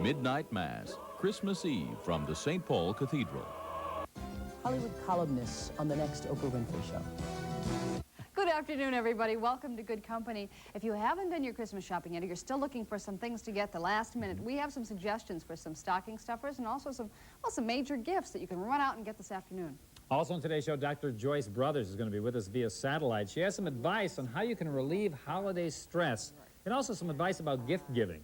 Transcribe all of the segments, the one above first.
Midnight Mass, Christmas Eve from the St. Paul Cathedral. Hollywood columnists on the next Oprah Winfrey Show. Good afternoon, everybody. Welcome to Good Company. If you haven't done your Christmas shopping yet, or you're still looking for some things to get the last minute, we have some suggestions for some stocking stuffers and also some major gifts that you can run out and get this afternoon. Also on today's show, Dr. Joyce Brothers is going to be with us via satellite. She has some advice on how you can relieve holiday stress and also some advice about gift giving.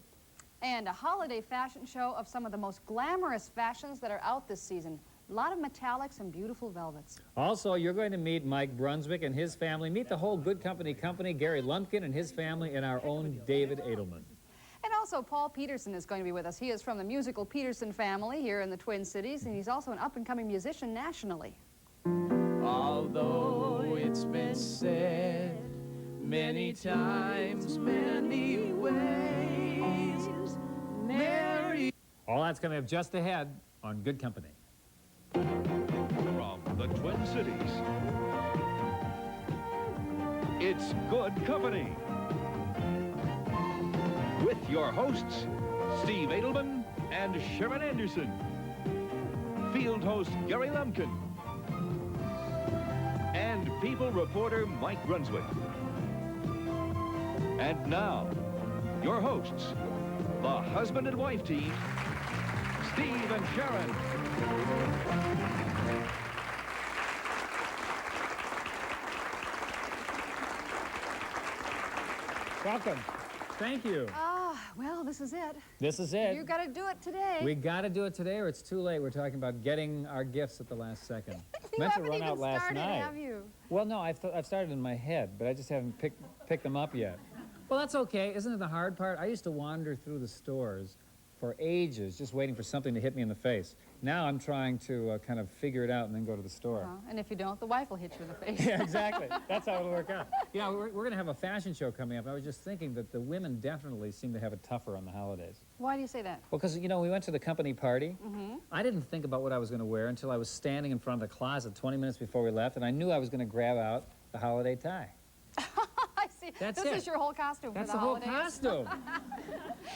And a holiday fashion show of some of the most glamorous fashions that are out this season. A lot of metallics and beautiful velvets. Also, you're going to meet Mike Brunswick and his family. Meet the whole Good Company, Gary Lumpkin and his family, and our own David Edelman. And also, Paul Peterson is going to be with us. He is from the musical Peterson family here in the Twin Cities, and he's also an up-and-coming musician nationally. Although it's been said many times, many ways, Mary. All that's coming up just ahead on Good Company. From the Twin Cities, it's Good Company. With your hosts, Steve Edelman and Sharon Anderson. Field host Gary Lumpkin. And People reporter Mike Brunswick. And now, your hosts, the husband and wife team, Steve and Sharon. Welcome. Thank you. Well, this is it. This is it. You got to do it today. We got to do it today or it's too late. We're talking about getting our gifts at the last second. You Meant to haven't run even out last started, night. have you? Well, no, I've started in my head, but I just haven't picked them up yet. Well, that's okay. Isn't it the hard part? I used to wander through the stores for ages just waiting for something to hit me in the face. Now I'm trying to kind of figure it out and then go to the store. And if you don't, the wife will hit you in the face. Yeah, exactly. That's how it'll work out. Yeah, we're going to have a fashion show coming up. I was just thinking that the women definitely seem to have it tougher on the holidays. Why do you say that? Well, because, you know, we went to the company party. I didn't think about what I was going to wear until I was standing in front of the closet 20 minutes before we left, and I knew I was going to grab out the holiday tie. I see. That's this it. is your whole costume That's for the the whole holidays. costume.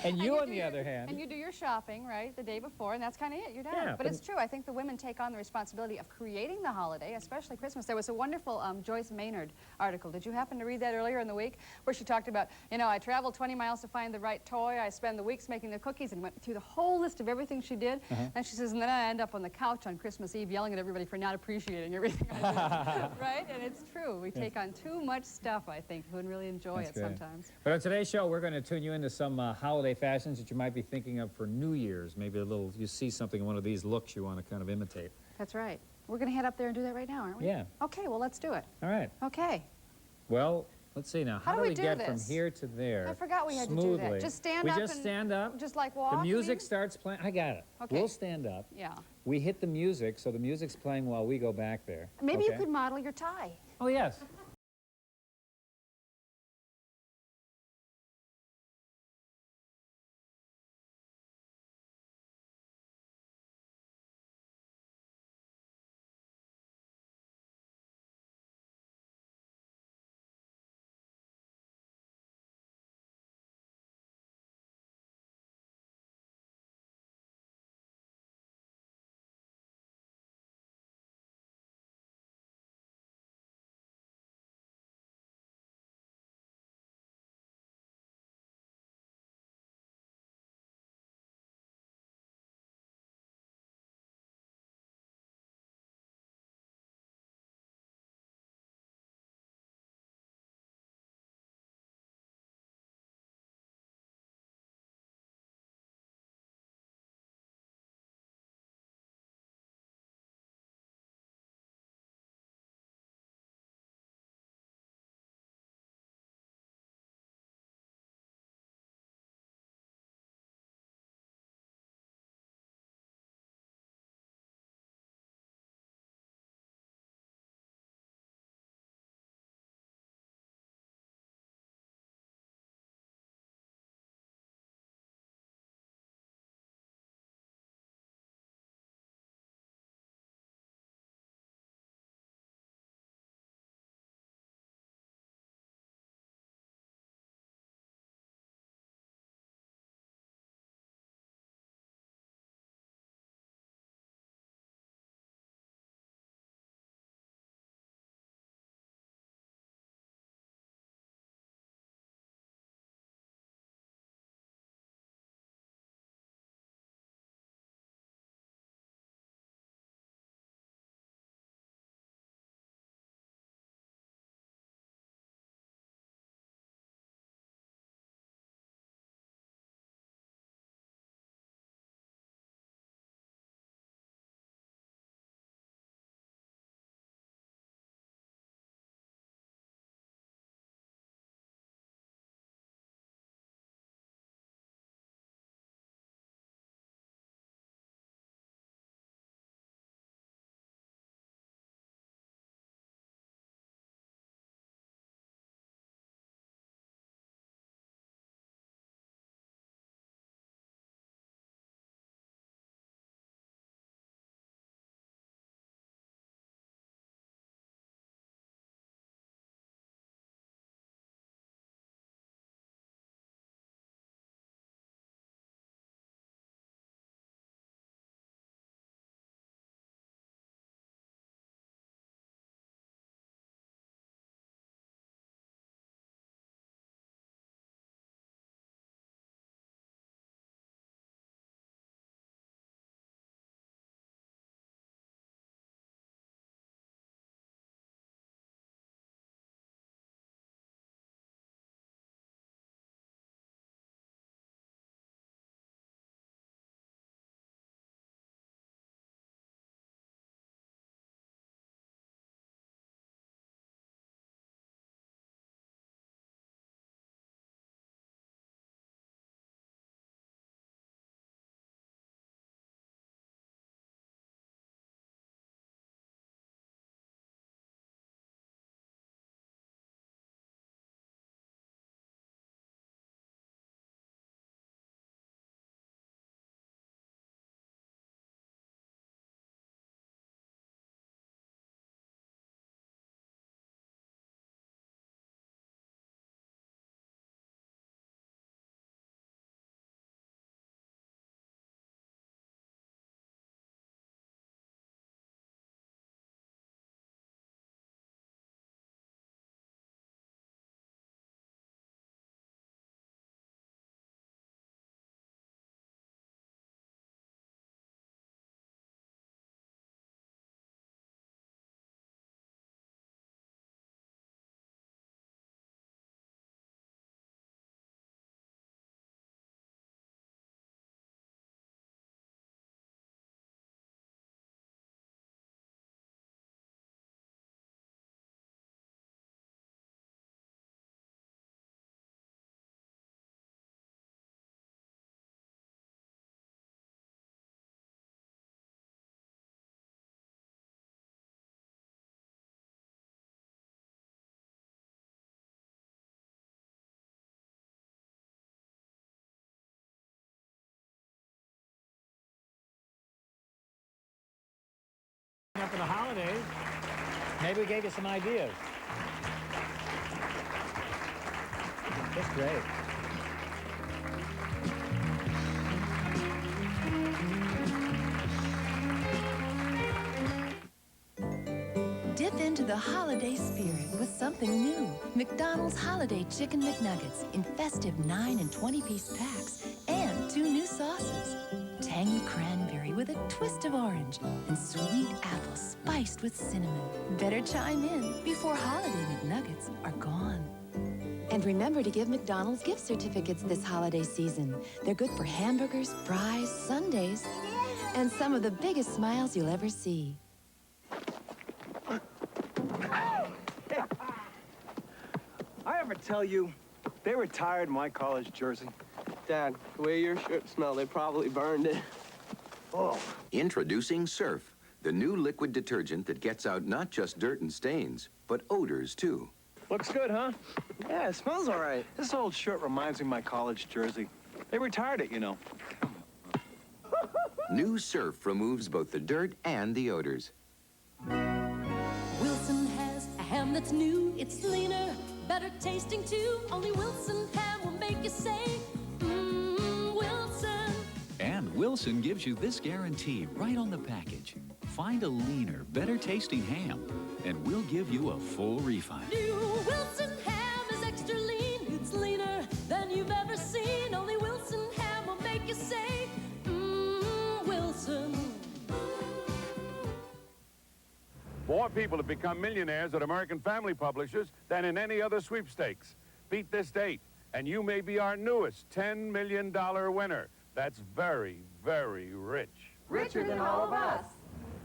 And you, on the other hand. And you do your shopping, right, the day before, and that's kind of it. You're done. Yeah, but it's true. I think the women take on the responsibility of creating the holiday, especially Christmas. There was a wonderful Joyce Maynard article. Did you happen to read that earlier in the week? Where she talked about, you know, I traveled 20 miles to find the right toy. I spend the weeks making the cookies and went through the whole list of everything she did. And she says, and then I end up on the couch on Christmas Eve yelling at everybody for not appreciating everything I did. Right? And it's true. We take on too much stuff, I think, and really enjoy That's it great. sometimes. But on today's show, we're going to tune you into some holiday fashions that you might be thinking of for New Year's. Maybe you see something in one of these looks you want to kind of imitate. That's right. We're going to head up there and do that right now, aren't we? Yeah. Okay, well, let's do it. All right. Okay. Well, let's see now. How do we do get this? from here to there? I forgot we had to do smoothly? that. Just stand we up just and stand up. just like walk, The music you mean? starts playing. I got it. Okay. We'll stand up. Yeah. We hit the music, so the music's playing while we go back there. Maybe okay? you could model your tie. Oh, yes. up for the holidays. Maybe we gave you some ideas. That's great. Dip into the holiday spirit with something new. McDonald's Holiday Chicken McNuggets in festive 9 and 20-piece packs and 2 new sauces. Tangy cranberry with a twist of orange and sweet apple spiced with cinnamon. Better chime in before holiday McNuggets are gone. And remember to give McDonald's gift certificates this holiday season. They're good for hamburgers, fries, sundaes, and some of the biggest smiles you'll ever see. I ever tell you, they retired my college jersey. Dad, the way your shirt smelled, they probably burned it. Oh. Introducing Surf, the new liquid detergent that gets out not just dirt and stains, but odors, too. Looks good, huh? Yeah, it smells all right. This old shirt reminds me of my college jersey. They retired it, you know. New Surf removes both the dirt and the odors. Wilson has a ham that's new. It's leaner, better tasting too. Only Wilson ham will make you say, Wilson. And Wilson gives you this guarantee right on the package. Find a leaner, better tasting ham, and we'll give you a full refund. New Wilson ham is extra lean. It's leaner than you've ever seen. Only Wilson ham will make you say, Wilson. More people have become millionaires at American Family Publishers than in any other sweepstakes. Beat this date, and you may be our newest $10 million winner. That's very, very rich. Richer than all of us.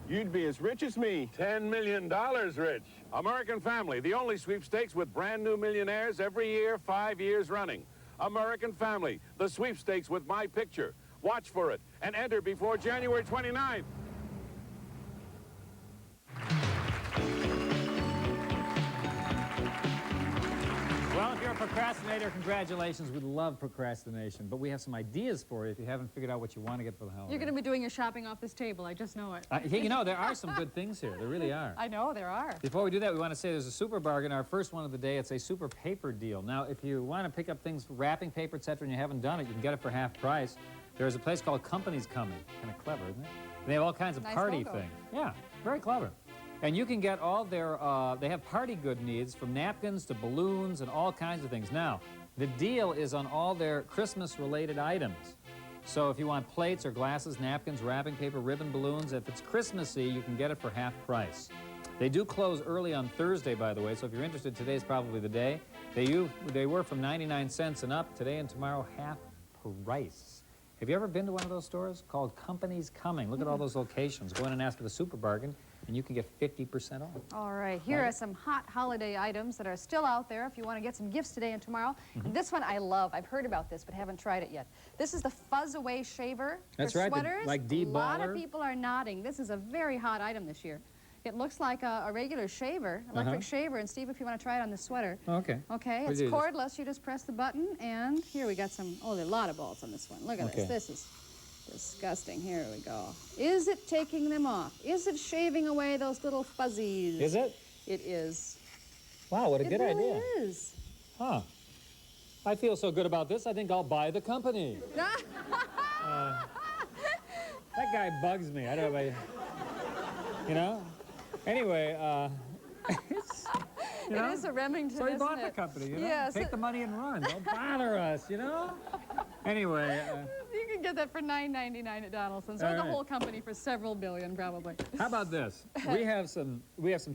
You'd be as rich as me. $10 million rich. American Family, the only sweepstakes with brand new millionaires every year, 5 years running. American Family, the sweepstakes with my picture. Watch for it and enter before January 29th. Well, if you're a procrastinator, congratulations. We love procrastination, but we have some ideas for you if you haven't figured out what you want to get for the holiday. You're going to be doing your shopping off this table. I just know it. You know, there are some good things here. There really are. I know, there are. Before we do that, we want to say there's a super bargain. Our first one of the day, it's a super paper deal. Now, if you want to pick up things, wrapping paper, etc., and you haven't done it, you can get it for half price. There's a place called Company's Coming. Kind of clever, isn't it? They have all kinds of Nice party logo. things. Yeah, very clever. And you can get all their, they have party good needs from napkins to balloons and all kinds of things. Now, the deal is on all their Christmas-related items. So if you want plates or glasses, napkins, wrapping paper, ribbon, balloons, if it's Christmassy, you can get it for half price. They do close early on Thursday, by the way, so if you're interested, today's probably the day. They were from 99 cents and up. Today and tomorrow, half price. Have you ever been to one of those stores called Company's Coming? Look at all those locations. Go in and ask for the super bargain, and you can get 50% off. All right, here are some hot holiday items that are still out there if you want to get some gifts today and tomorrow. And this one I love. I've heard about this, but haven't tried it yet. This is the Fuzz Away Shaver That's for right, sweaters. like A lot of deballer. people are nodding. This is a very hot item this year. It looks like a regular shaver, electric shaver. And Steve, if you want to try it on the sweater. Okay. Okay, We'll it's do this. cordless. You just press the button, and here we got some, oh, there are a lot of bolts on this one. Look at Okay. this. This is disgusting. Here we go. Is it taking them off? Is it shaving away those little fuzzies? Is it? It is. Wow, what a It good really idea. is. Huh. I feel so good about this, I think I'll buy the company. That guy bugs me. I don't know about you know? Anyway, it's, you know? It is a Remington, So he isn't bought the it? company, you know? Yes. Take the money and run. Don't bother us, you know? Anyway, You can get that for $9.99 at Donaldson's, or All the right. whole company for several billion, probably. how about this? We have some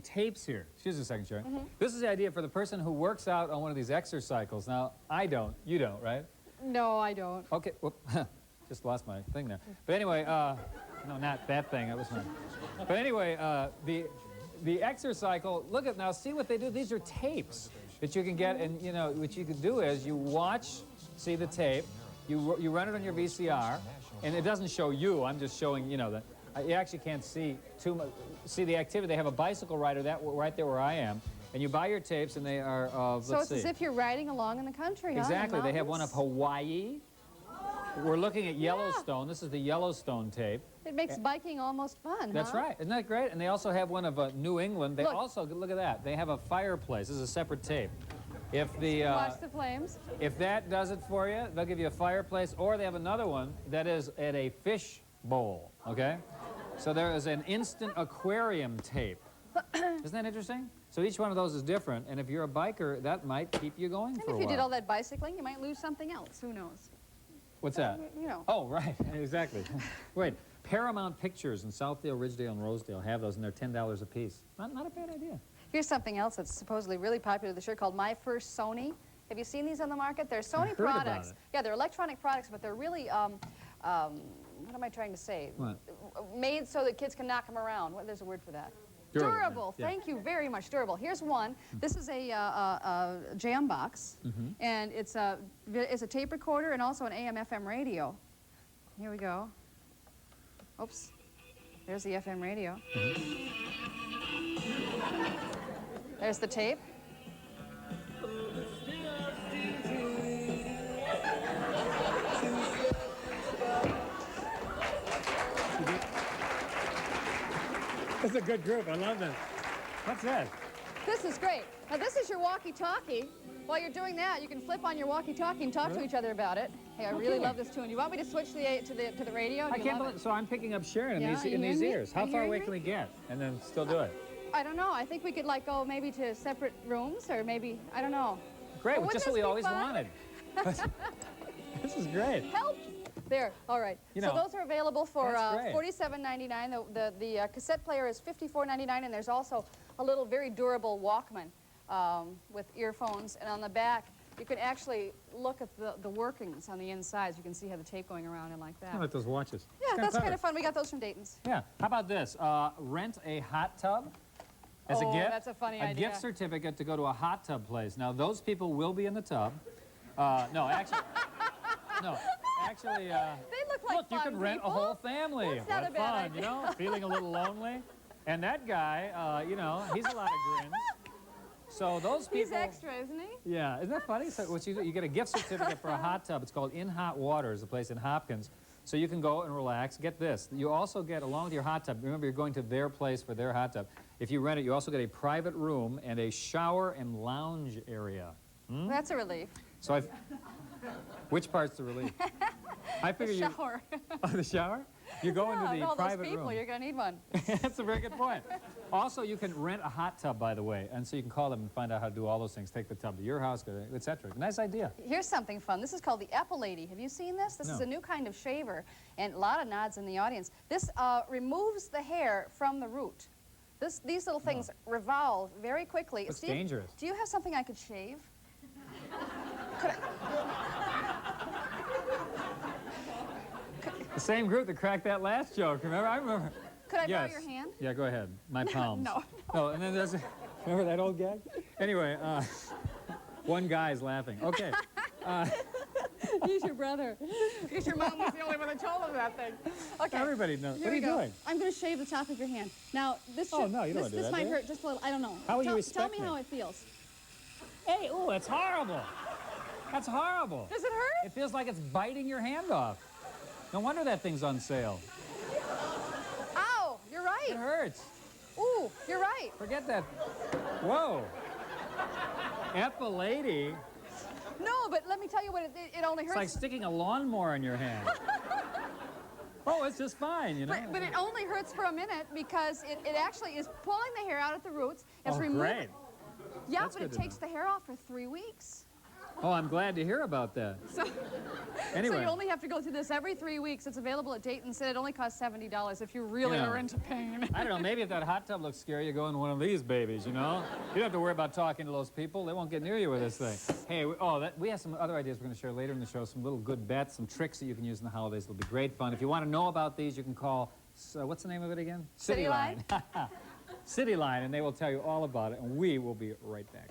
tapes here. Excuse me a second, Sharon. This is the idea for the person who works out on one of these exercycles. Now, I don't. You don't, right? No, I don't. Okay. Whoop. Just lost my thing there. But anyway, no, not that thing. That was mine. But anyway, the exercycle. Look at now. See what they do. These are tapes that you can get, and you know what you can do is you watch, see the tape, you run it on your VCR, and it doesn't show you. I'm just showing you know that you actually can't see too much. See the activity. They have a bicycle rider right there where I am, and you buy your tapes, and they are of. So it's as if you're riding along in the country. Exactly. Huh? They have one of Hawaii. We're looking at Yellowstone. This is the Yellowstone tape. It makes biking almost fun, That's huh? right. Isn't that great? And they also have one of New England. They Look. also, look at that. They have a fireplace. This is a separate tape. If the Watch the flames. if that does it for you, they'll give you a fireplace, or they have another one that is at a fish bowl, okay? So there is an instant aquarium tape. Isn't that interesting? So each one of those is different, and if you're a biker, that might keep you going And for a if while. you did all that bicycling, you might lose something else. Who knows? What's that? You know. Oh, right, exactly. Wait, Paramount Pictures in Southdale, Ridgedale, and Rosedale have those, and they're $10 a piece. Not a bad idea. Here's something else that's supposedly really popular this year called My First Sony. Have you seen these on the market? They're Sony heard about products. it. Yeah, they're electronic products, but they're really, what am I trying to say? What? Made so that kids can knock them around. There's a word for that. Durable, yeah. Thank you very much. Durable. Here's one. This is a jam box, and it's a tape recorder and also an AM/FM radio. Here we go. Oops. There's the FM radio. There's the tape. That's a good group. I love this. What's that? This is great. Now, this is your walkie-talkie. While you're doing that, you can flip on your walkie-talkie and talk to each other about it. Hey, I really love this tune. Do you want me to switch to the radio? I can't believe. So I'm picking up Sharon Yeah, in these you hear me? ears. How Are you far hearing away me? can we get, and then still do it? I don't know. I think we could like go maybe to separate rooms, or maybe I don't know. Great. But Just wouldn't what we this be always fun? wanted. This is great. Help! There. All right. You So know, those are available for that's great. $47.99. The cassette player is $54.99, and there's also a little very durable Walkman with earphones. And on the back, you can actually look at the workings on the insides. You can see how the tape going around and like that. I like those watches. Yeah, that's kind of fun. We got those from Dayton's. Yeah. How about this? Rent a hot tub as a Oh, gift. that's a funny A idea. gift certificate to go to a hot tub place. Now, those people will be in the tub. No, actually, no. Actually, They look like look, you fun can rent people. a whole family. That's not What a bad fun, idea. you know? Feeling a little lonely. And that guy, you know, he's a lot of grins. So those people... He's extra, isn't he? Yeah, isn't that funny? So what you do, you get a gift certificate for a hot tub. It's called In Hot Water, is a place in Hopkins. So you can go and relax. Get this. You also get, along with your hot tub, remember you're going to their place for their hot tub. If you rent it, you also get a private room and a shower and lounge area. Hmm? That's a relief. So I've... Which part's the relief? I figure The shower. Oh, the shower? You go into the all private those people, room. you're going to need one. That's a very good point. Also, you can rent a hot tub, by the way, and so you can call them and find out how to do all those things. Take the tub to your house, etc. Nice idea. Here's something fun. This is called the Apple Lady. Have you seen this? This is No. a new kind of shaver, and a lot of nods in the audience. This removes the hair from the root. These little things revolve very quickly. That's Steve, dangerous. do you have something I could shave? The same group that cracked that last joke, remember? I remember. Could I borrow Yes. your hand? Yeah, go ahead. My palms. No. Oh, and then there's... Remember that old gag? Anyway, one guy's laughing. Okay. He's your brother. Because your mom was the only one that told him that thing. Okay. Everybody knows. Here What are we you go. doing? I'm going to shave the top of your hand. Now, this Oh, should, no, you don't this, do this that, might do you? hurt just a little. I don't know. How will you Tell respect me me? how it feels. Hey, oh, that's horrible. That's horrible. Does it hurt? It feels like it's biting your hand off. No wonder that thing's on sale. Ow, you're right. It hurts. Ooh, you're right. Forget that. Whoa. Apple Lady. No, but let me tell you what, it only It's hurts. like sticking a lawnmower in your hand. Oh, it's just fine, you know. But it only hurts for a minute because it actually is pulling the hair out at the roots. It's Oh, removing. great. Yeah, That's but it good to takes the hair off for 3 weeks. Oh, I'm glad to hear about that. So, Anyway. so you only have to go through this every 3 weeks. It's available at Dayton's, and it only costs $70 if you really Yeah. are into pain. I don't know, maybe if that hot tub looks scary, you go in one of these babies, you know? You don't have to worry about talking to those people. They won't get near you with this thing. Hey, we have some other ideas we're going to share later in the show, some little good bets, some tricks that you can use in the holidays. It'll be great fun. If you want to know about these, you can call, what's the name of it again? City Line. City Line, and they will tell you all about it, and we will be right back.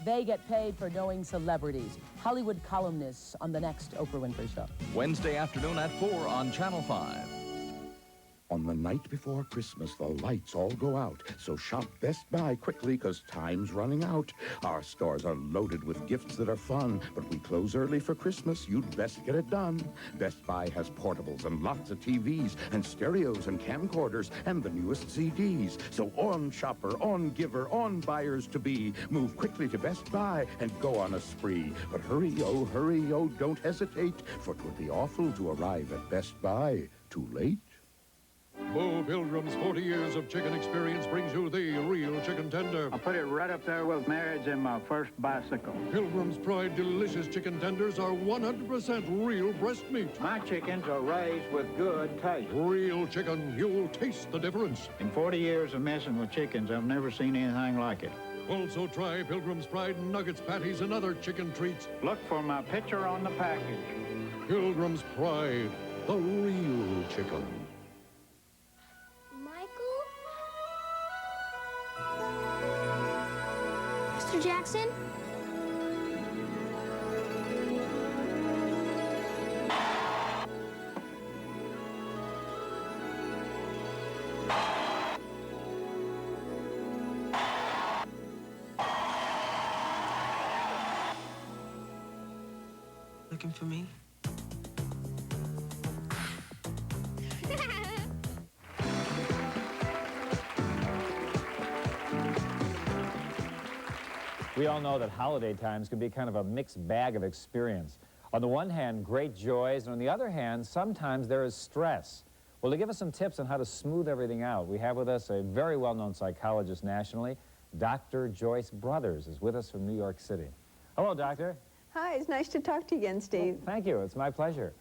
They get paid for knowing celebrities. Hollywood columnists on the next Oprah Winfrey Show. Wednesday afternoon at 4 on Channel 5. On the night before Christmas, the lights all go out. So shop Best Buy quickly, 'cause time's running out. Our stores are loaded with gifts that are fun, but we close early for Christmas. You'd best get it done. Best Buy has portables and lots of TVs and stereos and camcorders and the newest CDs. So on shopper, on giver, on buyers to be. Move quickly to Best Buy and go on a spree. But hurry, oh, don't hesitate, for 'twould be awful to arrive at Best Buy too late. Bo Pilgrim's 40 years of chicken experience brings you the real chicken tender. I'll put it right up there with marriage and my first bicycle. Pilgrim's Pride delicious chicken tenders are 100% real breast meat. My chickens are raised with good taste. Real chicken, you'll taste the difference. In 40 years of messing with chickens, I've never seen anything like it. Also try Pilgrim's Pride nuggets, patties, and other chicken treats. Look for my picture on the package. Pilgrim's Pride, the real chicken. Mr. Jackson? Looking for me? We all know that holiday times can be kind of a mixed bag of experience. On the one hand, great joys, and on the other hand, sometimes there is stress. Well, to give us some tips on how to smooth everything out, we have with us a very well-known psychologist nationally. Dr. Joyce Brothers is with us from New York City. Hello, Doctor. Hi, it's nice to talk to you again, Steve. Well, thank you. It's my pleasure.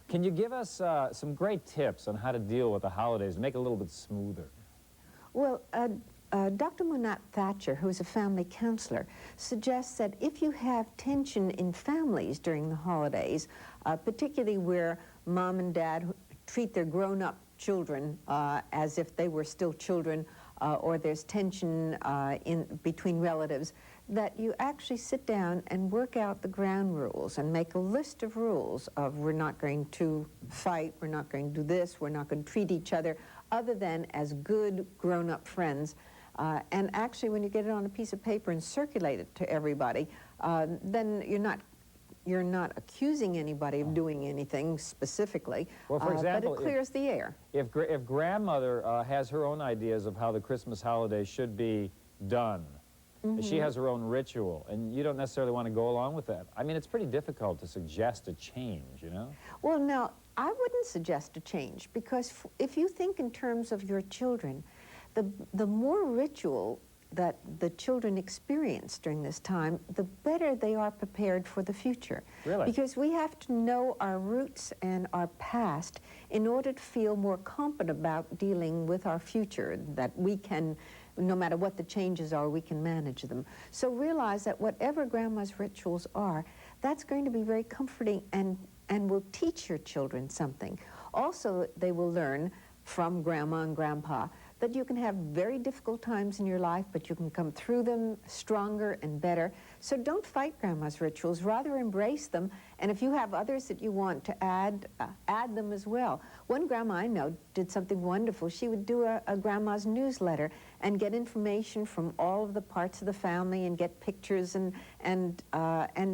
Can you give us some great tips on how to deal with the holidays, make it a little bit smoother? Well, Dr. Monat Thatcher, who is a family counselor, suggests that if you have tension in families during the holidays, particularly where mom and dad treat their grown-up children as if they were still children, or there's tension between relatives, that you actually sit down and work out the ground rules and make a list of rules of we're not going to fight, we're not going to do this, we're not going to treat each other other than as good grown-up friends. And actually, when you get it on a piece of paper and circulate it to everybody, then you're not accusing anybody of doing anything specifically. Well, for example, but it clears the air. If grandmother has her own ideas of how the Christmas holiday should be done, she has her own ritual, and you don't necessarily want to go along with that. I mean, it's pretty difficult to suggest a change, you know? Well, now, I wouldn't suggest a change, because if you think in terms of your children, the more ritual that the children experience during this time, the better they are prepared for the future. Really? Because we have to know our roots and our past in order to feel more confident about dealing with our future, that we can, no matter what the changes are, we can manage them. So realize that whatever grandma's rituals are, that's going to be very comforting and will teach your children something. Also, they will learn from grandma and grandpa that you can have very difficult times in your life, but you can come through them stronger and better. So don't fight grandma's rituals, rather embrace them. And if you have others that you want to add them as well. One grandma I know did something wonderful. She would do a grandma's newsletter and get information from all of the parts of the family and get pictures and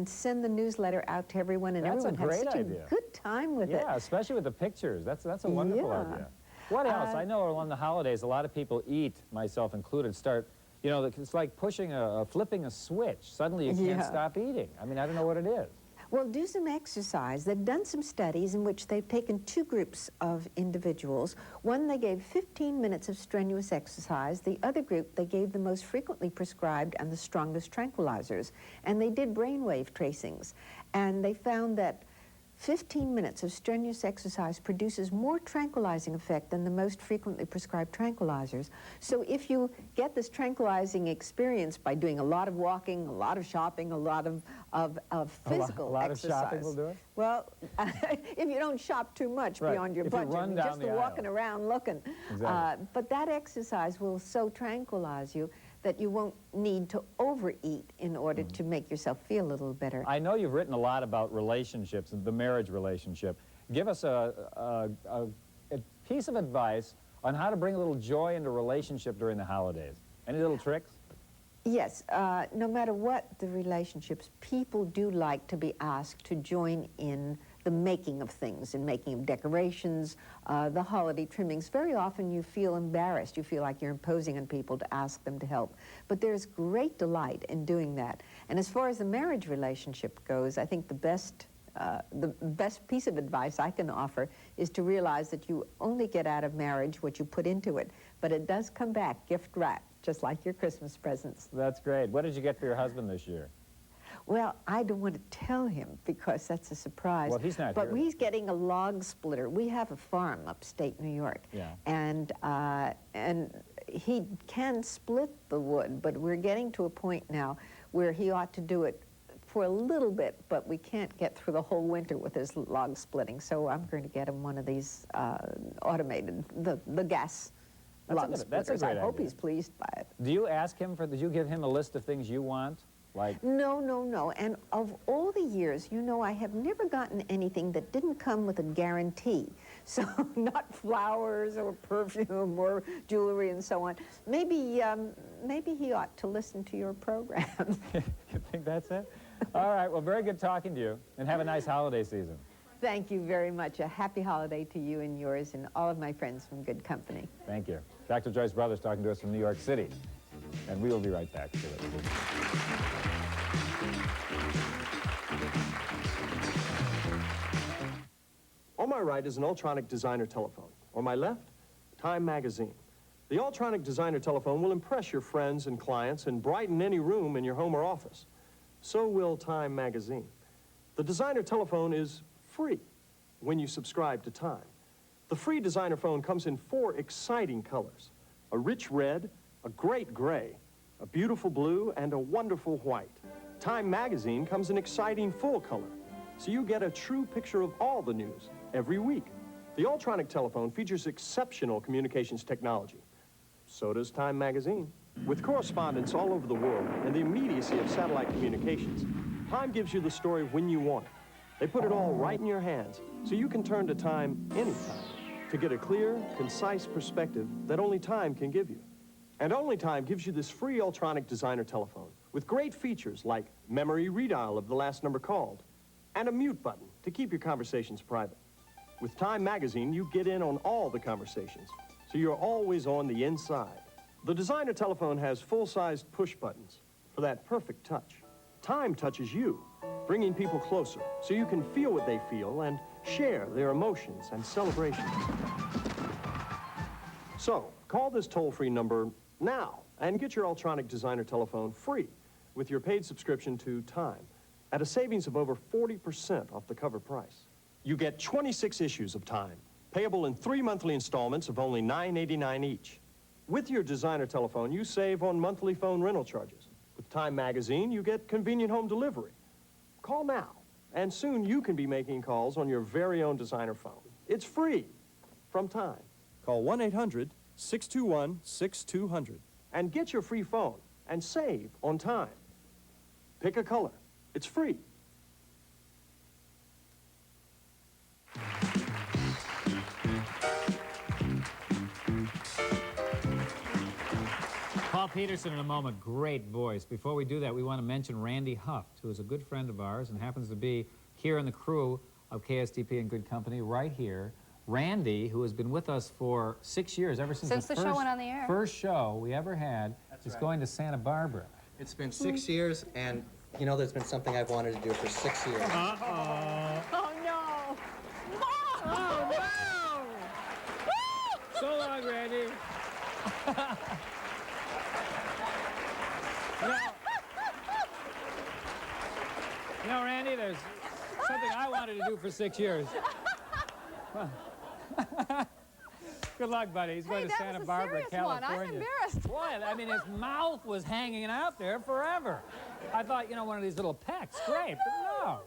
send the newsletter out to everyone, and everyone had such a good time with it. Yeah, especially with the pictures. That's a wonderful idea. What else? I know along the holidays, a lot of people eat, myself included, you know, it's like flipping a switch. Suddenly you can't stop eating. I mean, I don't know what it is. Well, do some exercise. They've done some studies in which they've taken two groups of individuals. One, they gave 15 minutes of strenuous exercise. The other group, they gave the most frequently prescribed and the strongest tranquilizers. And they did brainwave tracings. And they found that 15 minutes of strenuous exercise produces more tranquilizing effect than the most frequently prescribed tranquilizers. So if you get this tranquilizing experience by doing a lot of walking, a lot of shopping, a lot of physical exercise. A lot of shopping will do it? Well, if you don't shop too much beyond your budget, just walking around looking. Exactly. But that exercise will so tranquilize you that you won't need to overeat in order to make yourself feel a little better. I know you've written a lot about relationships, the marriage relationship. Give us a piece of advice on how to bring a little joy into a relationship during the holidays. Any little tricks? Yes, no matter what the relationships, people do like to be asked to join in the making of things, in making of decorations, the holiday trimmings. Very often you feel embarrassed. You feel like you're imposing on people to ask them to help. But there's great delight in doing that. And as far as the marriage relationship goes, I think the best piece of advice I can offer is to realize that you only get out of marriage what you put into it. But it does come back gift wrapped, just like your Christmas presents. That's great. What did you get for your husband this year? Well, I don't want to tell him because that's a surprise. Well, he's not But here. he's getting a log splitter. We have a farm upstate New York. Yeah. And he can split the wood, but we're getting to a point now where he ought to do it for a little bit, but we can't get through the whole winter with his log splitting. So I'm going to get him one of these automated, the gas log splitters. That's a great I hope idea. he's pleased by it. Do you ask him for, did you give him a list of things you want? Like, No, no, no. And of all the years, you know, I have never gotten anything that didn't come with a guarantee. So not flowers or perfume or jewelry and so on. Maybe, maybe he ought to listen to your program. you think that's it? All right, well, very good talking to you, and have a nice holiday season. Thank you very much. A happy holiday to you and yours and all of my friends from Good Company. Thank you. Dr. Joyce Brothers talking to us from New York City, and we will be right back to it. On my right is an Ultronic designer telephone. On my left, Time magazine. The Ultronic designer telephone will impress your friends and clients and brighten any room in your home or office. So will Time magazine. The designer telephone is free when you subscribe to Time. The free designer phone comes in 4 exciting colors: a rich red, a great gray, a beautiful blue, and a wonderful white. Time magazine comes in exciting full color, so you get a true picture of all the news every week. The Ultronic telephone features exceptional communications technology. So does Time magazine. With correspondence all over the world and the immediacy of satellite communications, Time gives you the story when you want it. They put it all right in your hands, so you can turn to Time anytime to get a clear, concise perspective that only Time can give you. And only Time gives you this free Ultronic designer telephone with great features like memory redial of the last number called and a mute button to keep your conversations private. With Time magazine, you get in on all the conversations, so you're always on the inside. The designer telephone has full-sized push buttons for that perfect touch. Time touches you, bringing people closer so you can feel what they feel and share their emotions and celebrations. So, call this toll-free number now and get your Ultronic designer telephone free with your paid subscription to Time at a savings of over 40% off the cover price. You get 26 issues of Time, payable in 3 monthly installments of only $9.89 each. With your designer telephone, you save on monthly phone rental charges. With Time magazine, you get convenient home delivery. Call now, and soon you can be making calls on your very own designer phone. It's free from Time. Call 1-800-621-6200 and get your free phone and save on Time. Pick a color. It's free. Paul Peterson in a moment, great voice. Before we do that, we want to mention Randy Huft, who is a good friend of ours and happens to be here in the crew of KSTP and Good Company right here. Randy, who has been with us for 6 years, ever since the show went on the air. First show we ever had, is going to Santa Barbara. It's been 6 years, and you know there's been something I've wanted to do for 6 years. Uh-oh. Oh, no! Oh, no! So long, Randy. You know, Randy, there's something I wanted to do for 6 years. Good luck, buddy. He's going to Santa Barbara, California. I'm embarrassed. What? I mean, his mouth was hanging out there forever. I thought, you know, one of these little pecks, great, but no.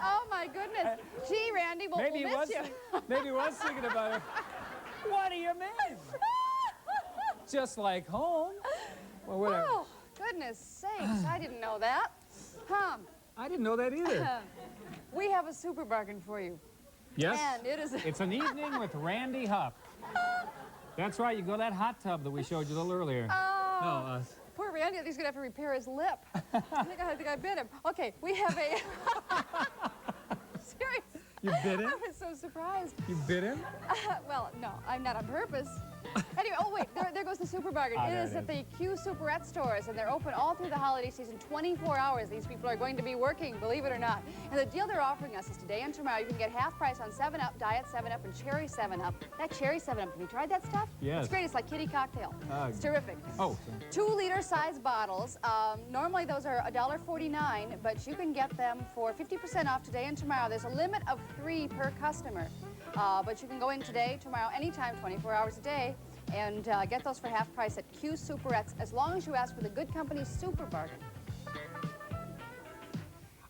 Oh, my goodness. Gee, Randy, we'll Maybe miss you. Maybe he was thinking about it. What do you mean? Just like home. Well, whatever. Oh, goodness sakes. I didn't know that. I didn't know that either. We have a super bargain for you. Yes? And it is... It's an evening with Randy Huff. That's right. You go to that hot tub that we showed you a little earlier. Oh. No, us. Poor Randy, he's going to have to repair his lip. I think I bit him. Okay, we have a... Serious. You bit him? I was so surprised. You bit him? Well, no, I'm not on purpose. Anyway, oh wait, there goes the Super Bargain. It is at the Q Superette stores, and they're open all through the holiday season, 24 hours. These people are going to be working, believe it or not. And the deal they're offering us is today and tomorrow. You can get half price on 7-Up, Diet 7-Up, and Cherry 7-Up. That Cherry 7-Up, have you tried that stuff? Yes. It's great. It's like kitty cocktail. It's terrific. Oh. 2-liter size bottles. Normally those are $1.49, but you can get them for 50% off today and tomorrow. There's a limit of 3 per customer. But you can go in today, tomorrow, anytime, 24 hours a day, and get those for half price at Q Superettes, as long as you ask for the Good Company Super Bargain.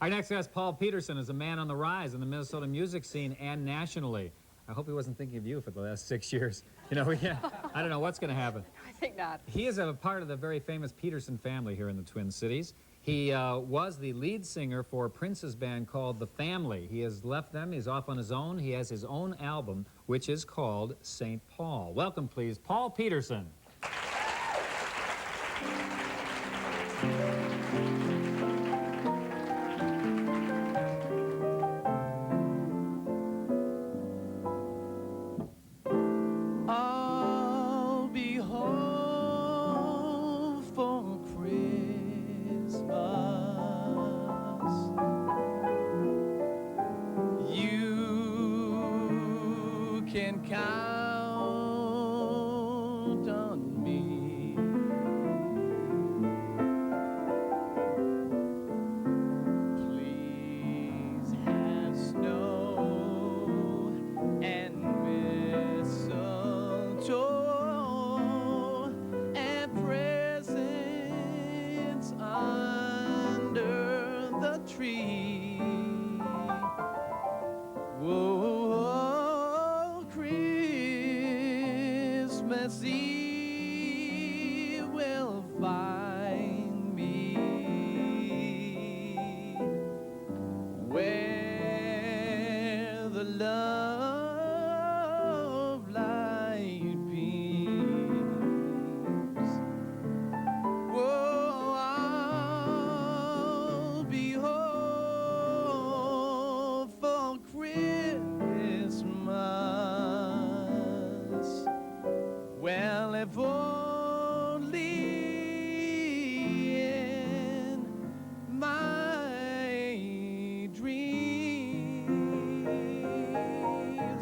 Our next guest, Paul Peterson, is a man on the rise in the Minnesota music scene and nationally. I hope he wasn't thinking of you for the last 6 years. You know, I don't know what's going to happen. I think not. He is a part of the very famous Peterson family here in the Twin Cities. He was the lead singer for Prince's band called The Family. He has left them. He's off on his own. He has his own album, which is called St. Paul. Welcome, please, Paul Peterson. I'll be home for Christmas. You can count on me. Please have snow and mistletoe and presents under the tree. Whoa, Christmas Eve will find me where the love light beams. Whoa, I'll be home for Christmas. Well, if only in my dreams,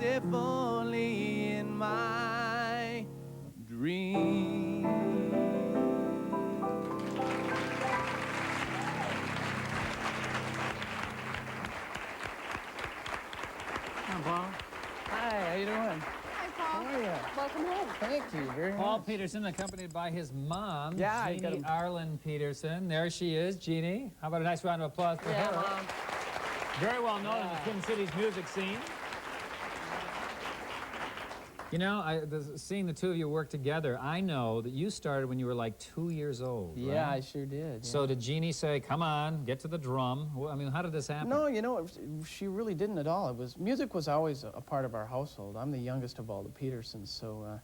if only in my dreams. Hi, Paul. Hi, how you doing? Hi, Paul. How are you? Welcome home. Thank you very Paul much. Peterson, accompanied by his mom, Yeah, I got Jeannie him. Arlen Peterson. There she is, Jeannie. How about a nice round of applause for Yeah, her? Mom. Very well known in the Twin Cities music scene. You know, seeing the two of you work together, I know that you started when you were like 2 years old, Yeah, right? I sure did. So did Jeannie say, come on, get to the drum? Well, I mean, how did this happen? No, you know, she really didn't at all. Music was always a part of our household. I'm the youngest of all the Petersons, so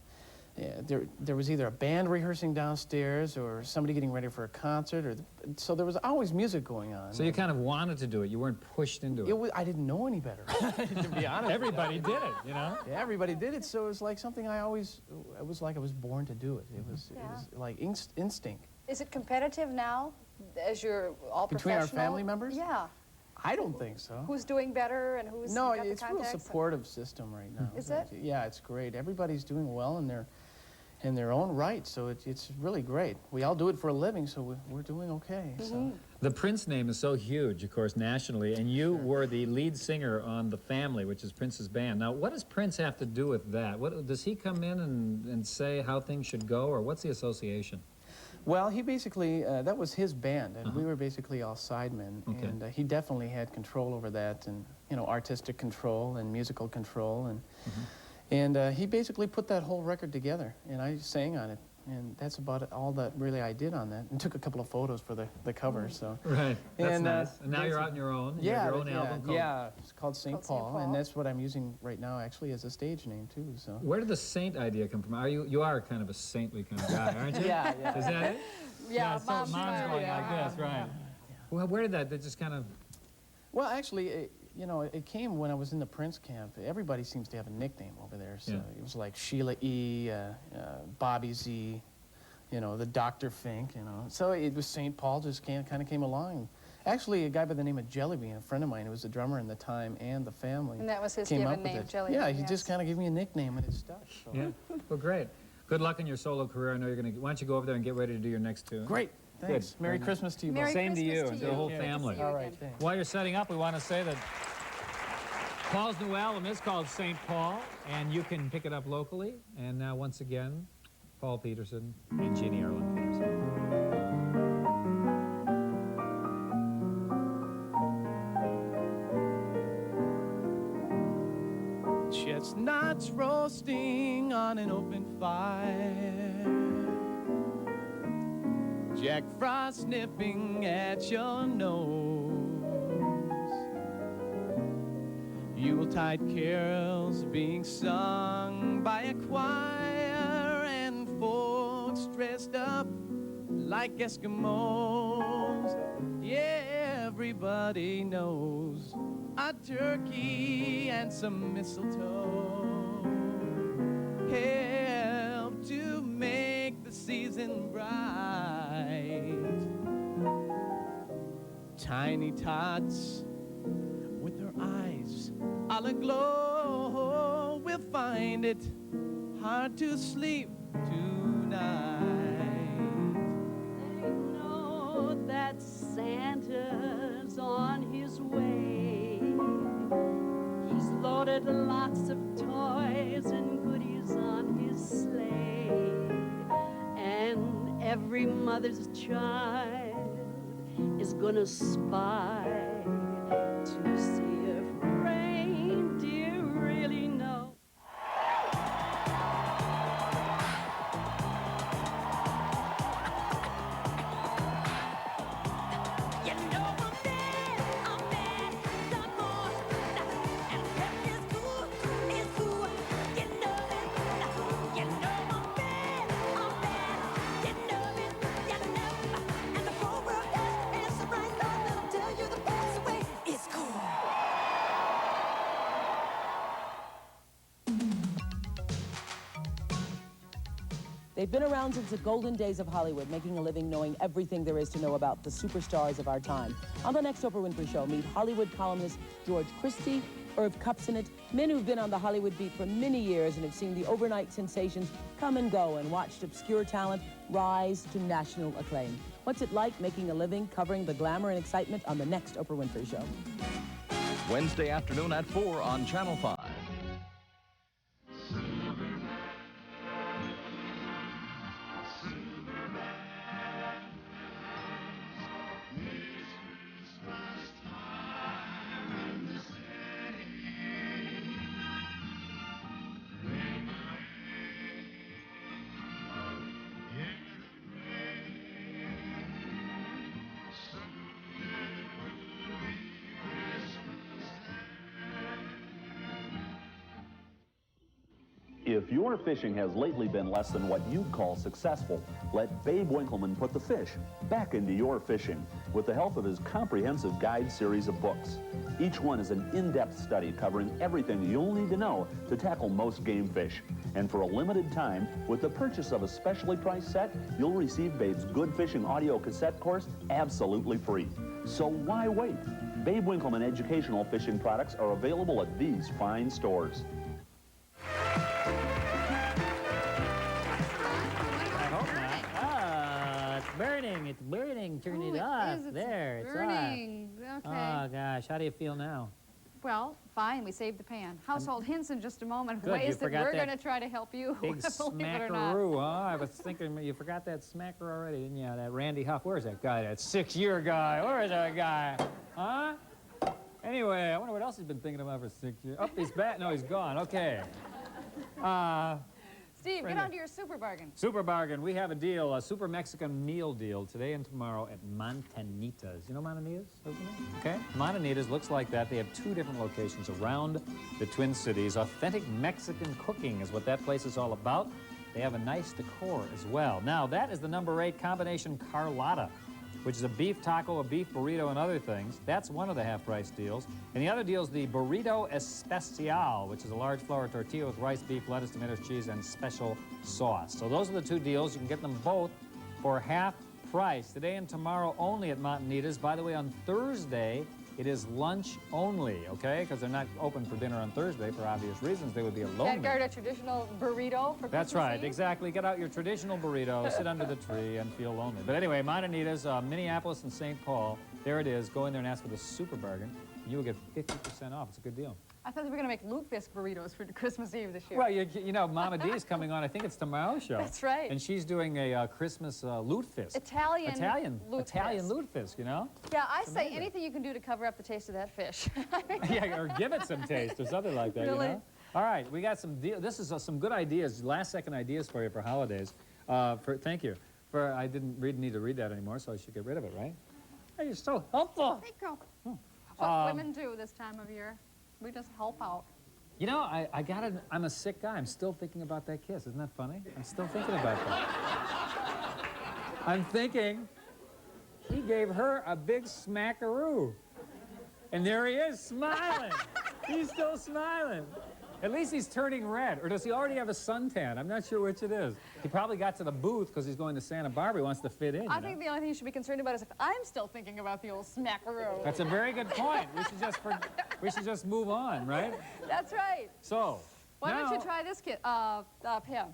yeah, there was either a band rehearsing downstairs or somebody getting ready for a concert, so there was always music going on. So you kind of wanted to do it. You weren't pushed into it. I didn't know any better, to be honest. Everybody did it, you know? Yeah, everybody did it, so it was like something it was like I was born to do it. It was like instinct. Is it competitive now, as you're all Between our professional? family members? Yeah. I don't think so. Who's doing better and who's No, got the it's a real contacts? supportive system right now. Is it? Yeah, it's great. Everybody's doing well in their own right, so it's really great. We all do it for a living, so we're doing okay. So. The Prince name is so huge, of course, nationally, and you were the lead singer on The Family, which is Prince's band. Now, what does Prince have to do with that? Does he come in and say how things should go, or what's the association? Well, he basically, that was his band, and we were basically all sidemen, and he definitely had control over that, and, you know, artistic control and musical control, and he basically put that whole record together, and I sang on it And that's about all that really I did on that. And took a couple of photos for the cover, so. Right, that's nice. And now you're out on your own. You have your own album called... Yeah, it's called St. Paul, and that's what I'm using right now actually as a stage name too, so. Where did the saint idea come from? You are kind of a saintly kind of guy, aren't you? Yeah. Is that it? Yeah, Mom's going like this, right. Well, where did that just kind of... Well, actually, it came when I was in the Prince camp. Everybody seems to have a nickname over there. So it was like Sheila E., Bobby Z., the Dr. Fink, So it was St. Paul just kind of came along. Actually, a guy by the name of Jellybean, a friend of mine who was a drummer in the time and the family. And that was his came given up with name, it. Jellybean. Yeah, he just kind of gave me a nickname and it stuck. So. Yeah, well, great. Good luck in your solo career. I know you're going to... Why don't you go over there and get ready to do your next tune? Great. Thanks. Good. Merry Christmas to you both. Same to you and to the whole family. All right, thanks. While you're setting up, we want to say that Paul's new album is called St. Paul, and you can pick it up locally. And now, once again, Paul Peterson and Jeannie Arlen Peterson. Chestnuts roasting on an open fire, Jack Frost nipping at your nose, Yuletide carols being sung by a choir, and folks dressed up like Eskimos. Yeah, everybody knows a turkey and some mistletoe help to make the season bright. Tiny tots with their eyes all aglow will find it hard to sleep tonight. They know that Santa's on his way. He's loaded lots of toys and goodies on his sleigh. And every mother's child is gonna spy to see if reindeer really know. They've been around since the golden days of Hollywood, making a living knowing everything there is to know about the superstars of our time. On the next Oprah Winfrey Show, meet Hollywood columnist George Christie, Irv Kupcinet, men who've been on the Hollywood beat for many years and have seen the overnight sensations come and go and watched obscure talent rise to national acclaim. What's it like making a living covering the glamour and excitement on the next Oprah Winfrey Show? Wednesday afternoon at 4 on Channel 5. If your fishing has lately been less than what you'd call successful, let Babe Winkleman put the fish back into your fishing with the help of his comprehensive guide series of books. Each one is an in-depth study covering everything you'll need to know to tackle most game fish. And for a limited time, with the purchase of a specially priced set, you'll receive Babe's Good Fishing audio cassette course absolutely free. So why wait? Babe Winkleman educational fishing products are available at these fine stores. It's burning. Turn it off. There, it's burning. off. Okay. Oh, gosh. How do you feel now? Well, fine. We saved the pan. Household hints in just a moment. Good, Ways you that forgot we're that going to try to help you. Big believe it or not. smackaroo, huh? I was thinking you forgot that smacker already, didn't you? That Randy Huff. Where's that guy? That 6-year guy. Where is that guy? Huh? Anyway, I wonder what else he's been thinking about for 6 years. Oh, he's back. No, he's gone. Okay. Steve, get on to your super bargain. Super bargain. We have a deal, a super Mexican meal deal today and tomorrow at Montanitas. You know Montanitas? Okay. Montanitas looks like that. They have 2 different locations around the Twin Cities. Authentic Mexican cooking is what that place is all about. They have a nice decor as well. Now, that is the number 8 combination Carlotta, which is a beef taco, a beef burrito, and other things. That's one of the half-price deals. And the other deal is the Burrito Especial, which is a large flour tortilla with rice, beef, lettuce, tomatoes, cheese, and special sauce. So those are the 2 deals. You can get them both for half price. Today and tomorrow only at Montanitas. By the way, on Thursday, it is lunch only, okay? Because they're not open for dinner on Thursday for obvious reasons. They would be alone. Can't guard a traditional burrito for That's Christmas right, Eve? exactly. Get out your traditional burrito, sit under the tree, and feel lonely. But anyway, Montanitas, Minneapolis and St. Paul, there it is. Go in there and ask for the super bargain. You will get 50% off. It's a good deal. I thought they were going to make lutefisk burritos for Christmas Eve this year. Well, you know, Mama D's coming on. I think it's tomorrow's show. That's right. And she's doing a Christmas lutefisk. Italian lutefisk, you know? Yeah, I say anything you can do to cover up the taste of that fish. Yeah, or give it some taste or something like that, Really? you know? All right, we got some this is some good ideas, last-second ideas for you for holidays. Thank you. I didn't need to read that anymore, so I should get rid of it, right? Hey, you're so helpful. Thank you. What women do this time of year. We just help out. You know, I'm a sick guy. I'm still thinking about that kiss. Isn't that funny? I'm still thinking about that. I'm thinking he gave her a big smackaroo. And there he is, smiling. He's still smiling. At least he's turning red. Or does he already have a suntan? I'm not sure which it is. He probably got to the booth because he's going to Santa Barbara. He wants to fit in. I think the only thing you should be concerned about is if I'm still thinking about the old smackaroo. That's a very good point. We should just move on, right? That's right. So, why don't you try this kit? Pam.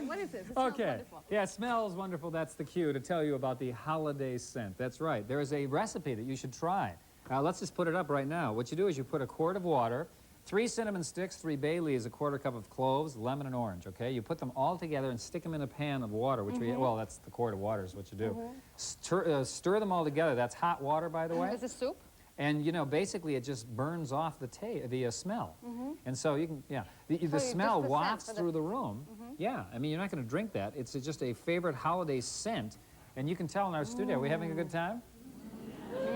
What is this? It smells wonderful. Yeah, it smells wonderful. That's the cue to tell you about the holiday scent. That's right. There is a recipe that you should try. Let's just put it up right now. What you do is you put a quart of water, 3 cinnamon sticks, 3 bay leaves, a 1/4 cup of cloves, lemon and orange, okay? You put them all together and stick them in a pan of water, which well, that's the quart of water is what you do. Stir them all together. That's hot water, by the way. Is this soup? And, you know, basically it just burns off the smell. And so you can, the smell wafts through the room. Yeah, I mean, you're not going to drink that. It's just a favorite holiday scent. And you can tell in our studio, are we having a good time?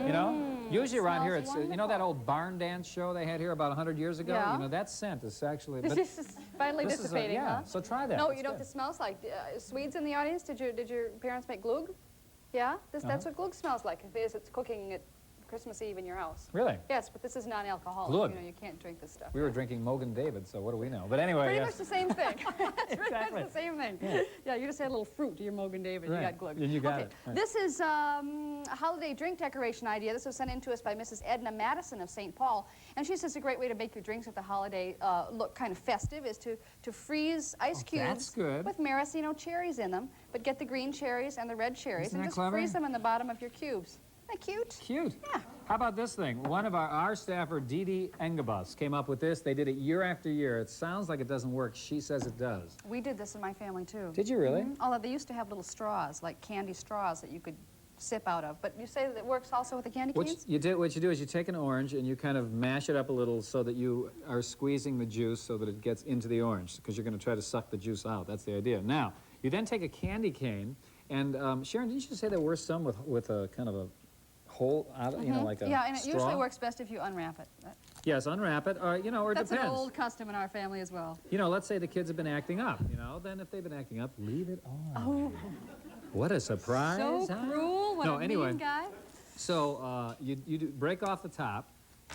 You know? Usually around here, it's, you know that old barn dance show they had here about 100 years ago? Yeah. You know, that scent is actually... This is finally dissipating, huh? So try that. No, you know what this smells like? Swedes in the audience, did your parents make glug? Yeah? That's what glug smells like. It's cooking at Christmas Eve in your house. Really? Yes, but this is non-alcoholic. Glug. You know, you can't drink this stuff. We were drinking Mogan David, so what do we know? But anyway, Pretty much the same thing. It's Exactly. the same thing. Yeah. You just had a little fruit to your Mogan David. Right. You got glug. You got it. Right. This is a holiday drink decoration idea. This was sent in to us by Mrs. Edna Madison of St. Paul. And she says a great way to make your drinks at the holiday look kind of festive is to freeze ice cubes with maraschino cherries in them. But get the green cherries and the red cherries and just freeze them in the bottom of your cubes. Isn't that cute? Cute. Yeah. How about this thing? One of our staffer, Dee Dee Engabus, came up with this. They did it year after year. It sounds like it doesn't work. She says it does. We did this in my family, too. Did you really? Although they used to have little straws, like candy straws that you could sip out of. But you say that it works also with the candy canes? What you do is you take an orange and you kind of mash it up a little so that you are squeezing the juice so that it gets into the orange, because you're going to try to suck the juice out. That's the idea. Now, you then take a candy cane, and Sharon, didn't you say there were some with a kind of a hole out, you know, like a straw? Yeah, and it usually works best if you unwrap it. Yes, unwrap it, or, you know, or it That's depends. an old custom in our family as well. You know, let's say the kids have been acting up, you know, then if they've been acting up, leave it on. Oh. What a surprise. So cruel. What a mean guy. So you break off the top,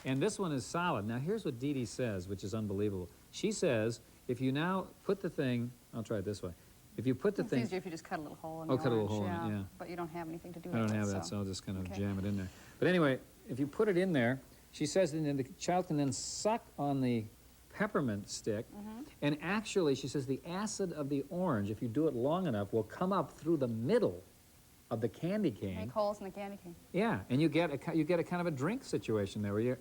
and this one is solid. Now, here's what Dee Dee says, which is unbelievable. She says, if you now put the thing, I'll try it this way. If you put the thing... It's easier if you just cut a little hole in the orange. Cut a little hole in it, yeah. But you don't have anything to do with I it. don't have that, so I'll just kind of jam it in there. But anyway, if you put it in there, she says that the child can then suck on the peppermint stick, and actually, she says, the acid of the orange, if you do it long enough, will come up through the middle of the candy cane. Make holes in the candy cane. Yeah, and you get a kind of a drink situation there where you're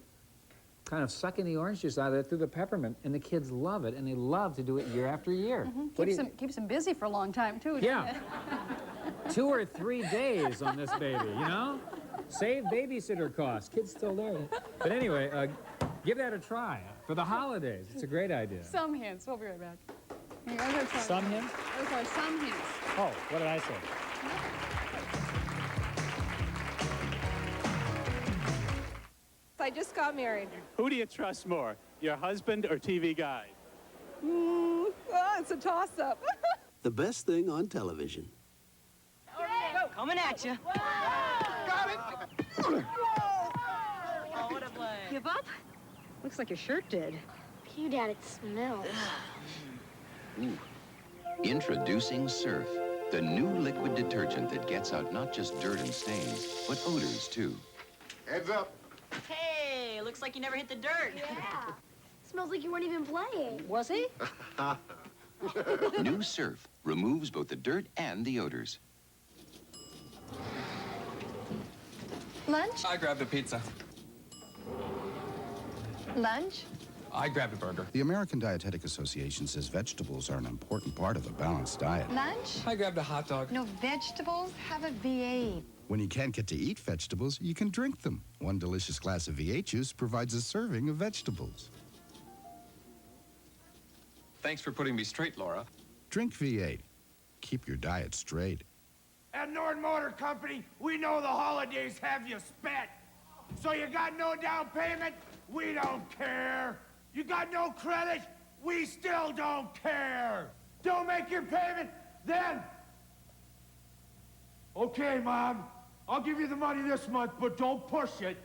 kind of sucking the orange juice out of it through the peppermint, and the kids love it, and they love to do it year after year. Keeps them busy for a long time, too. Yeah. 2 or 3 days on this baby, you know? Save babysitter costs. Kids still there. But anyway, Give that a try for the holidays. It's a great idea. Some hints. We'll be right back. Hang on, let's try Some that. hints? Let's try some hints. Oh, what did I say? I just got married. Who do you trust more, your husband or TV Guide? It's a toss-up. The best thing on television. Coming at you. Got it! Give up? Looks like your shirt did. Pew, Dad, it smells. Introducing Surf, the new liquid detergent that gets out not just dirt and stains, but odors too. Heads up. Hey, looks like you never hit the dirt. Yeah. Smells like you weren't even playing. Was he? New Surf removes both the dirt and the odors. Lunch? I grabbed a pizza. Lunch? I grabbed a burger. The American Dietetic Association says vegetables are an important part of a balanced diet. Lunch? I grabbed a hot dog. No vegetables? Have a V8. When you can't get to eat vegetables, you can drink them. One delicious glass of V8 juice provides a serving of vegetables. Thanks for putting me straight, Laura. Drink V8. Keep your diet straight. At Nord Motor Company, we know the holidays have you spent. So you got no down payment? We don't care. You got no credit? We still don't care. Don't make your payment? Then... Okay, Mom. I'll give you the money this month, but don't push it.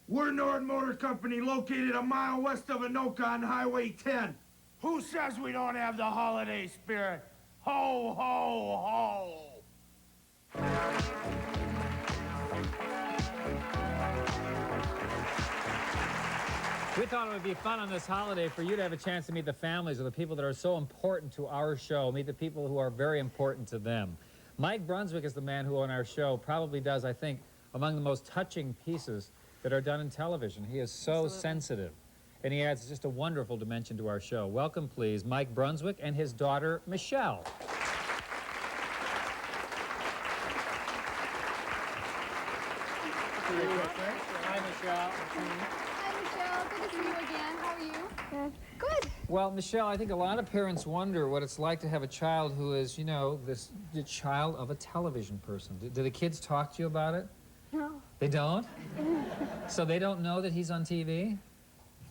We're Nord Motor Company, located a mile west of Anoka on Highway 10. Who says we don't have the holiday spirit? Ho, ho, ho! We thought it would be fun on this holiday for you to have a chance to meet the families of the people that are so important to our show, meet the people who are very important to them. Mike Brunswick is the man who on our show probably does, I think, among the most touching pieces that are done in television. He is so sensitive, and he adds just a wonderful dimension to our show. Welcome, please, Mike Brunswick and his daughter, Michelle. Hi, Michelle. Hi, Michelle. Good to see you again. How are you? Good. Well, Michelle, I think a lot of parents wonder what it's like to have a child who is, you know, the child of a television person. Do the kids talk to you about it? No. They don't? So they don't know that he's on TV?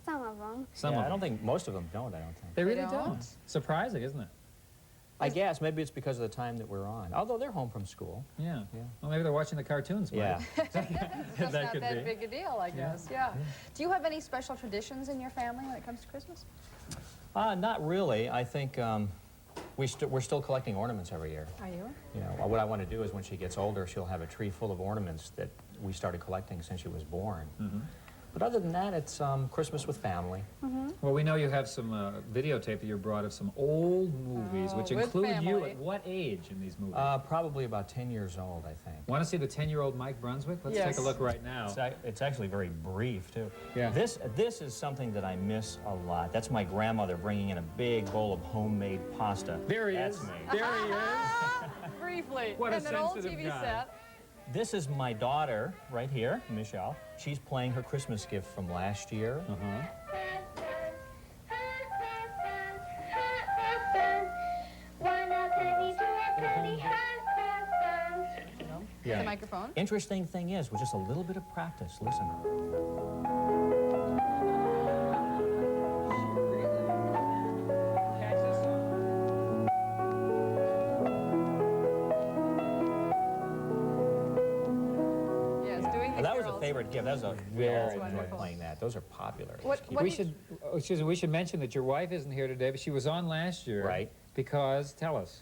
Some of them. Some of I them. don't think most of them don't, I don't think. They really don't? Surprising, isn't it? I guess. Maybe it's because of the time that we're on. Although they're home from school. Yeah. Well, maybe they're watching the cartoons, Mike. Yeah. That's not could that be. big a deal, I guess. Yeah. Do you have any special traditions in your family when it comes to Christmas? Not really. I think we're still collecting ornaments every year. Are you? You know, what I want to do is when she gets older, she'll have a tree full of ornaments that we started collecting since she was born. But other than that, it's Christmas with family. Well, we know you have some videotape that you brought of some old movies, which with include you family. at what age in these movies? Probably about 10 years old, I think. Want to see the 10-year-old Mike Brunswick? Let's take a look right now. It's actually very brief, too. Yeah. This is something that I miss a lot. That's my grandmother bringing in a big bowl of homemade pasta. There he That's is. me. There he is. Briefly. What a and an old sensitive TV guy. set. This is my daughter right here, Michelle. She's playing her Christmas gift from last year. Yeah. The microphone. Interesting thing is, with just a little bit of practice, listen. That was a favorite gift. That was a very enjoyed playing that. Those are popular. We should mention that your wife isn't here today, but she was on last year. Right. Because, tell us,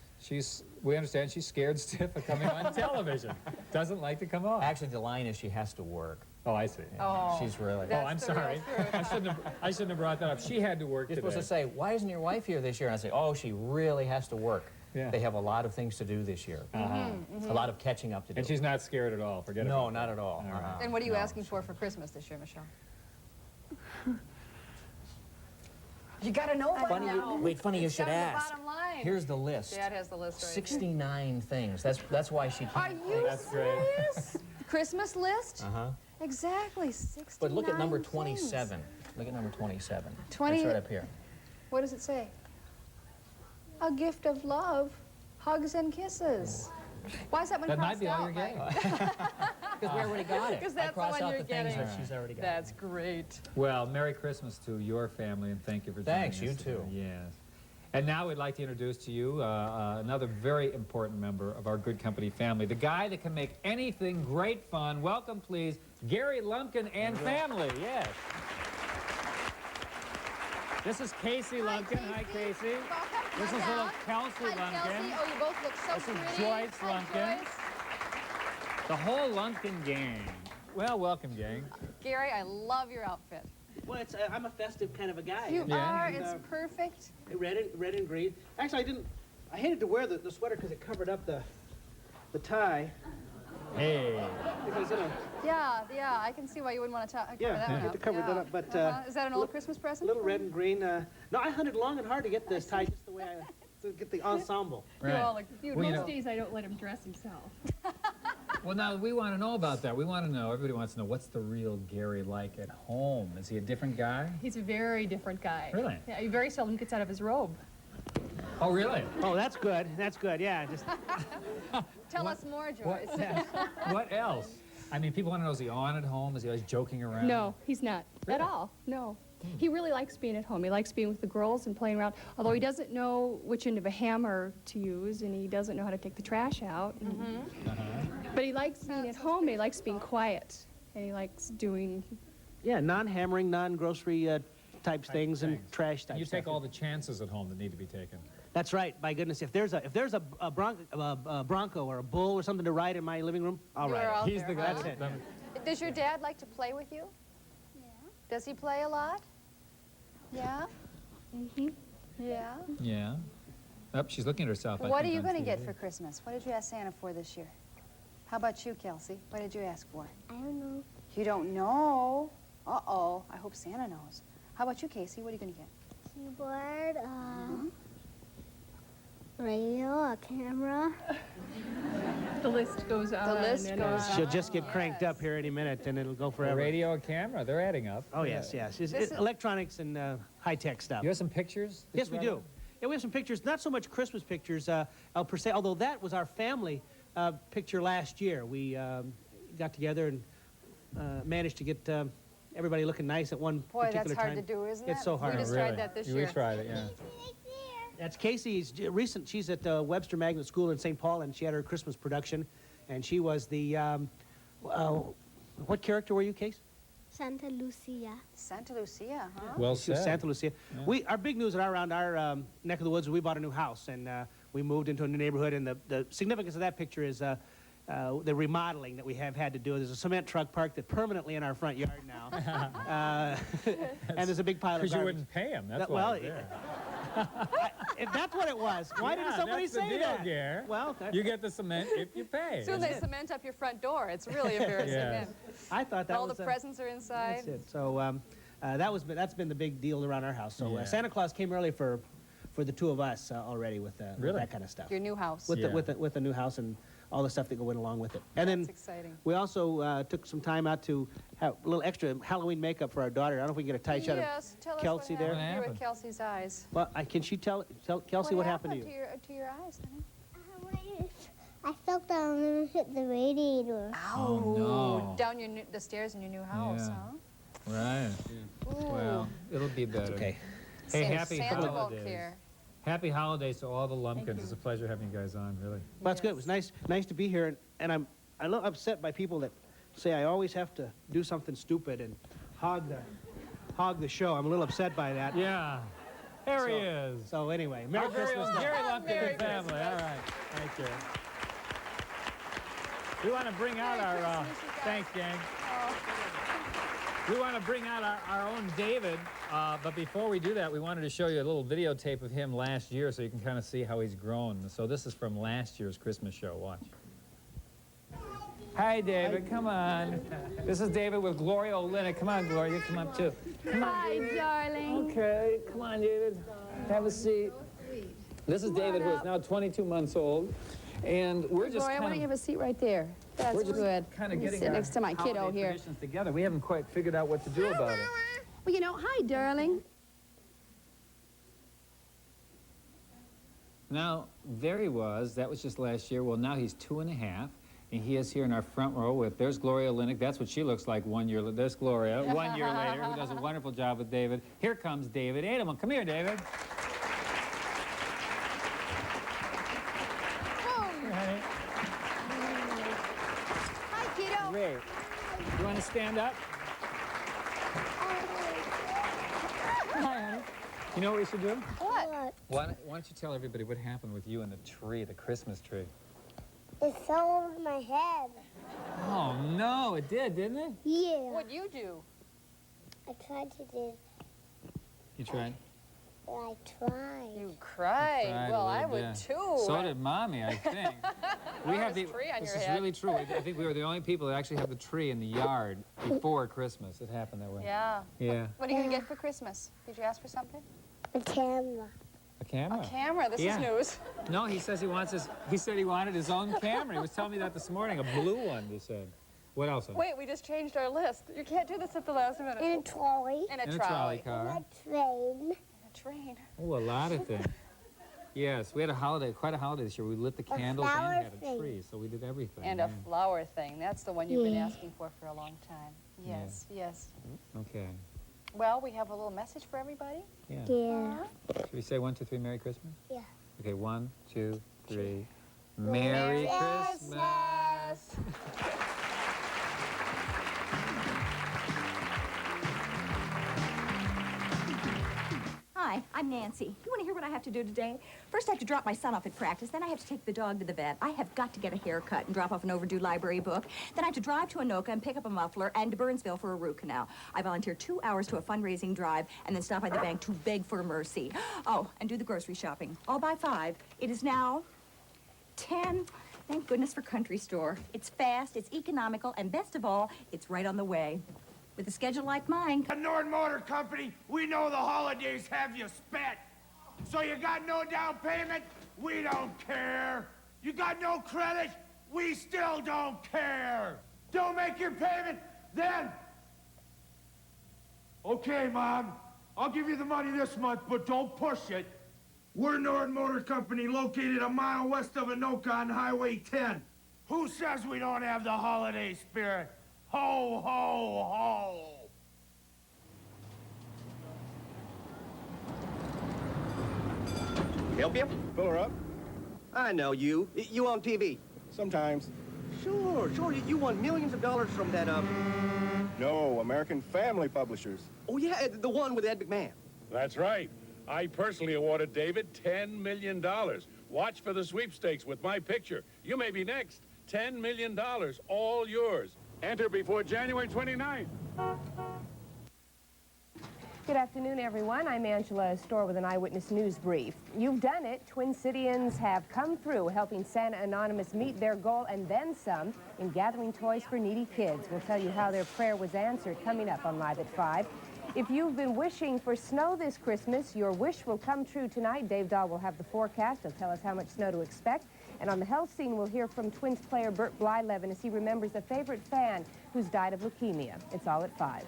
we understand she's scared stiff of coming on television. Doesn't like to come on. Actually, the line is she has to work. Oh, I see. Oh, she's really. Oh, I'm sorry. I shouldn't have brought that up. She had to work You're today. supposed to say, why isn't your wife here this year? And I say, oh, she really has to work. Yeah. They have a lot of things to do this year. A lot of catching up to do. And she's not scared at all. Forget it. No, not at all. And what are you asking for Christmas this year, Michelle? You gotta know by now. Funny you It's should down to the ask. bottom line. Here's the list. Dad has the list right 69 things. That's why she can't. Are you serious? Christmas list? Uh-huh. Exactly, 69 But look at number things. 27. Look at number 27. 20 It's right up here. What does it say? A gift of love, hugs and kisses. Why is that one That might crossed be all out, you're getting. Because we already got it. Because I that's the crossed one out you're the things getting. that she's already got. That's great. Well, Merry Christmas to your family, and thank you for joining us. Thanks, you too. Yes. And now we'd like to introduce to you another very important member of our Good Company family, the guy that can make anything great fun. Welcome, please, Gary Lumpkin and family. Yes. This is Casey Lumpkin. Hi, Casey. This is little Kelsey Lumpkin. Kelsey. Oh, you both look so This is pretty. Joyce Hi, Lumpkin. Joyce. The whole Lumpkin gang. Well, welcome, gang. Gary, I love your outfit. Well, I'm a festive kind of a guy. You are. It's perfect. Red and green. Actually, I hated to wear the sweater because it covered up the tie. Hey. Because, you know. Yeah, I can see why you wouldn't want to cover that Yeah, one I had up. to cover that up. But Is that an old Christmas present? Little red and green. No, I hunted long and hard to get this tie just the way to get the ensemble. You all look beautiful. Well, you know- days I don't let him dress himself. Well, now, we want to know about that. We want to know, everybody wants to know, what's the real Gary like at home? Is he a different guy? He's a very different guy. Really? Yeah, he very seldom gets out of his robe. Oh, really? Oh, that's good. That's good. Yeah, just. Tell us more, Joyce. What else? I mean, people want to know, is he on at home? Is he always joking around? No, he's not at all. No. He really likes being at home. He likes being with the girls and playing around, although he doesn't know which end of a hammer to use, and he doesn't know how to take the trash out. But he likes being at home. He likes being quiet, and he likes doing... Yeah, non-hammering, non-grocery types things and trash types. You take all the chances at home that need to be taken. That's right. My goodness, if there's a bronco or a bull or something to ride in my living room, I'll You're ride out it. He's the guy. That's it. Does your dad like to play with you? Yeah. Does he play a lot? Yeah? Mm-hmm. Yeah? Yeah. Oh, she's looking at herself. I What are think, you on going to TV. get for Christmas? What did you ask Santa for this year? How about you, Kelsey? What did you ask for? I don't know. You don't know? Uh-oh. I hope Santa knows. How about you, Casey? What are you going to get? Keyboard, radio, a camera. The list goes on. The list goes on. She'll just get cranked up here any minute, and it'll go A forever. radio, a camera, they're adding up. Oh, yes, yes. It's electronics and high-tech stuff. You have some pictures? that Yes, you we have do. of- Yeah, we have some pictures, not so much Christmas pictures per se, although that was our family picture last year. We got together and managed to get everybody looking nice at one Boy, particular that's hard time. to do, isn't it? It's so hard. We just tried that this year. We tried it, yeah. That's Casey's recent. She's at Webster Magnet School in St. Paul, and she had her Christmas production, and she was the. What character were you, Casey? Santa Lucia. Santa Lucia, huh? Well She was said. Santa Lucia. Yeah. Our big news around our neck of the woods is we bought a new house, and we moved into a new neighborhood, and the significance of that picture is the remodeling that we have had to do. There's a cement truck parked permanently in our front yard now. And there's a big pile of Because you garbage. wouldn't pay him, that's why. Well, it's there. if that's what it was, why didn't somebody that's the say deal, that? Gare. Well, You get the cement if you pay. Soon they cement up your front door. It's really embarrassing. Yeah. man. I thought that All was the presents are inside. That's it. So that's been the big deal around our house. So Yeah. Santa Claus came early for the two of us already with that kind of stuff. Your new house. With Yeah. the new house and all the stuff that went along with it. And then That's exciting. we also took some time out to have a little extra Halloween makeup for our daughter. I don't know if we can get a tight shot Yes, tell us Kelsey what there. happened here happened? with Kelsey's eyes. Well, can she tell Kelsey what happened to you? to your eyes, honey? I fell down and hit the radiator. Ow. no. Down the stairs in your new house, Yeah. huh? Right. Ooh. Well, it'll be better. okay. Hey, Santa- happy Santa won't holidays. care. Happy holidays to all the Lumpkins. It's a pleasure having you guys on, really. Well, that's good. It was nice to be here, and I'm a little upset by people that say I always have to do something stupid and hog the show. I'm a little upset by that. Yeah. There he is. So anyway, Merry Our very Christmas. own Gary Lumpkin Merry and family. Christmas. All right. Thank you. We want to bring out our... thanks, gang. We want to bring out our own David, but before we do that, we wanted to show you a little videotape of him last year so you can kind of see how he's grown. So this is from last year's Christmas show. Watch. Hi, David. Come on. This is David with Gloria Olynyk. Come on, Gloria. You come up, too. Come on. Hi, darling. Okay. Come on, David. Have a seat. This is David, who is now 22 months old. And we're just Gloria, why don't you have a seat right there? That's we're just good. kind of Let me getting sit our next to my kiddo holiday here. traditions together. We haven't quite figured out what to do about it. Well, you know, hi, darling. Now, there he was. That was just last year. Well, now he's 2.5. And he is here in our front row with, there's Gloria Linnick. That's what she looks like 1 year later. There's Gloria, 1 year later, who does a wonderful job with David. Here comes David Adelman. Come here, David. Here, honey. Hi, kiddo. Great. You want to stand up? Hi, honey. You know what we should do? What? Why don't you tell everybody what happened with you and the tree, the Christmas tree? It fell over my head. Oh, no, it did, didn't it? Yeah. What'd you do? I tried to do. You tried? I tried. You cried. Well, I would too. So did Mommy, I think. We have the tree on this your is head. really true. I think we were the only people that actually have the tree in the yard before Christmas. It happened that way. Yeah. Yeah. What are you gonna get for Christmas? Did you ask for something? A camera. A camera? A camera. This Yeah. is news. No, he says he wants his. He said he wanted his own camera. He was telling me that this morning. A blue one, he said. What else? Wait, we just changed our list. You can't do this at the last minute. In a trolley. In a In a trolley. car. In a train. A train. Oh, a lot of things. Yes, we had a holiday, quite a holiday this year. We lit the candles and flower had a thing. tree, so we did everything. And yeah. a flower thing. That's the one you've been Yeah. asking for a long time. Yes, yes. Okay. Well, we have a little message for everybody. Yeah. Yeah. Should we say 1, 2, 3, Merry Christmas? Yeah. Okay, 1, 2, 3. Merry Christmas. Hi, I'm Nancy. You want to hear what I have to do today? First, I have to drop my son off at practice. Then I have to take the dog to the vet. I have got to get a haircut and drop off an overdue library book. Then I have to drive to Anoka and pick up a muffler and to Burnsville for a root canal. I volunteer 2 hours to a fundraising drive and then stop by the bank to beg for mercy. Oh, and do the grocery shopping. All by 5. It is now 10. Thank goodness for Country Store. It's fast, it's economical, and best of all, it's right on the way. With a schedule like mine. At Nord Motor Company, we know the holidays have you spent. So you got no down payment? We don't care. You got no credit? We still don't care. Don't make your payment? Then... Okay, Mom. I'll give you the money this month, but don't push it. We're Nord Motor Company, located a mile west of Anoka on Highway 10. Who says we don't have the holiday spirit? Ho, ho, ho! Help you? Fill her up. I know you. You on TV? Sometimes. Sure. You won millions of dollars from that, No, American Family Publishers. Oh, yeah, the one with Ed McMahon. That's right. I personally awarded David $10 million. Watch for the sweepstakes with my picture. You may be next. $10 million, all yours. Enter before January 29th. Good afternoon, everyone. I'm Angela Storr with an Eyewitness News Brief. You've done it. Twin Cityans have come through, helping Santa Anonymous meet their goal and then some in gathering toys for needy kids. We'll tell you how their prayer was answered coming up on Live at 5. If you've been wishing for snow this Christmas, your wish will come true tonight. Dave Dahl will have the forecast. He'll tell us how much snow to expect. And on the health scene, we'll hear from Twins player Bert Blyleven as he remembers a favorite fan who's died of leukemia. It's all at 5.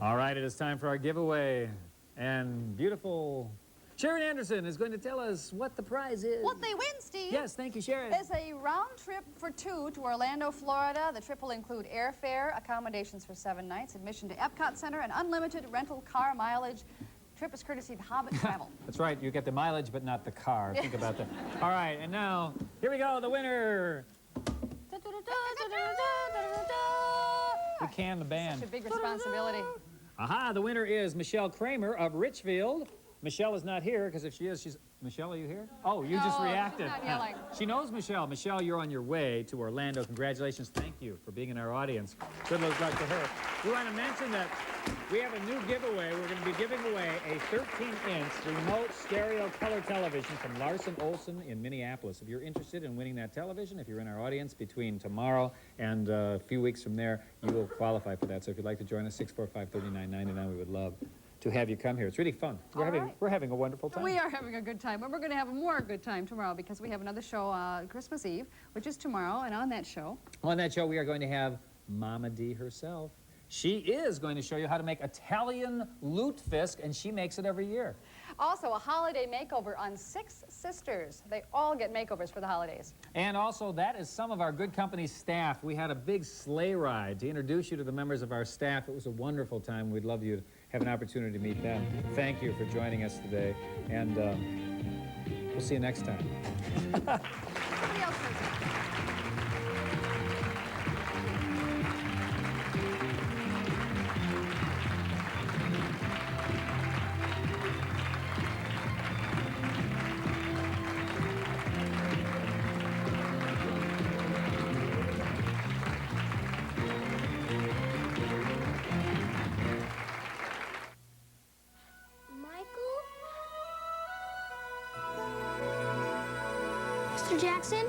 All right, it is time for our giveaway. And beautiful Sharon Anderson is going to tell us what the prize is. What they win, Steve. Yes, thank you, Sharon. Is a round trip for 2 to Orlando, Florida. The trip will include airfare, accommodations for 7 nights, admission to Epcot Center, and unlimited rental car mileage. Trip is courtesy of Hobbit Travel. That's right, you get the mileage, but not the car. Think about that. All right, and now, here we go, the winner. We can the band. Such a big responsibility. Aha, the winner is Michelle Kramer of Richfield. Michelle is not here, because if she is, she's... Michelle, are you here? Oh, you just reacted. Not yelling. She knows Michelle. Michelle, you're on your way to Orlando. Congratulations. Thank you for being in our audience. Good luck to her. We want to mention that we have a new giveaway. We're going to be giving away a 13-inch remote stereo color television from Larson Olson in Minneapolis. If you're interested in winning that television, if you're in our audience between tomorrow and a few weeks from there, you will qualify for that. So if you'd like to join us, 645-3999, we would love to have you come here. It's really fun. We're having a wonderful time. We are having a good time. And we're going to have a more good time tomorrow because we have another show Christmas Eve, which is tomorrow. And on that show... On that show, we are going to have Mama D herself. She is going to show you how to make Italian lutefisk, and she makes it every year. Also, a holiday makeover on 6 sisters. They all get makeovers for the holidays. And also, that is some of our Good Company staff. We had a big sleigh ride to introduce you to the members of our staff. It was a wonderful time. We'd love you to have an opportunity to meet them. Thank you for joining us today, and we'll see you next time. Somebody else says it. Mr. Jackson?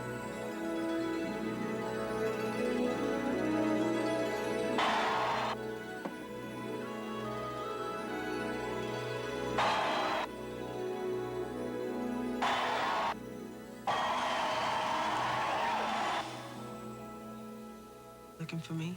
Looking for me?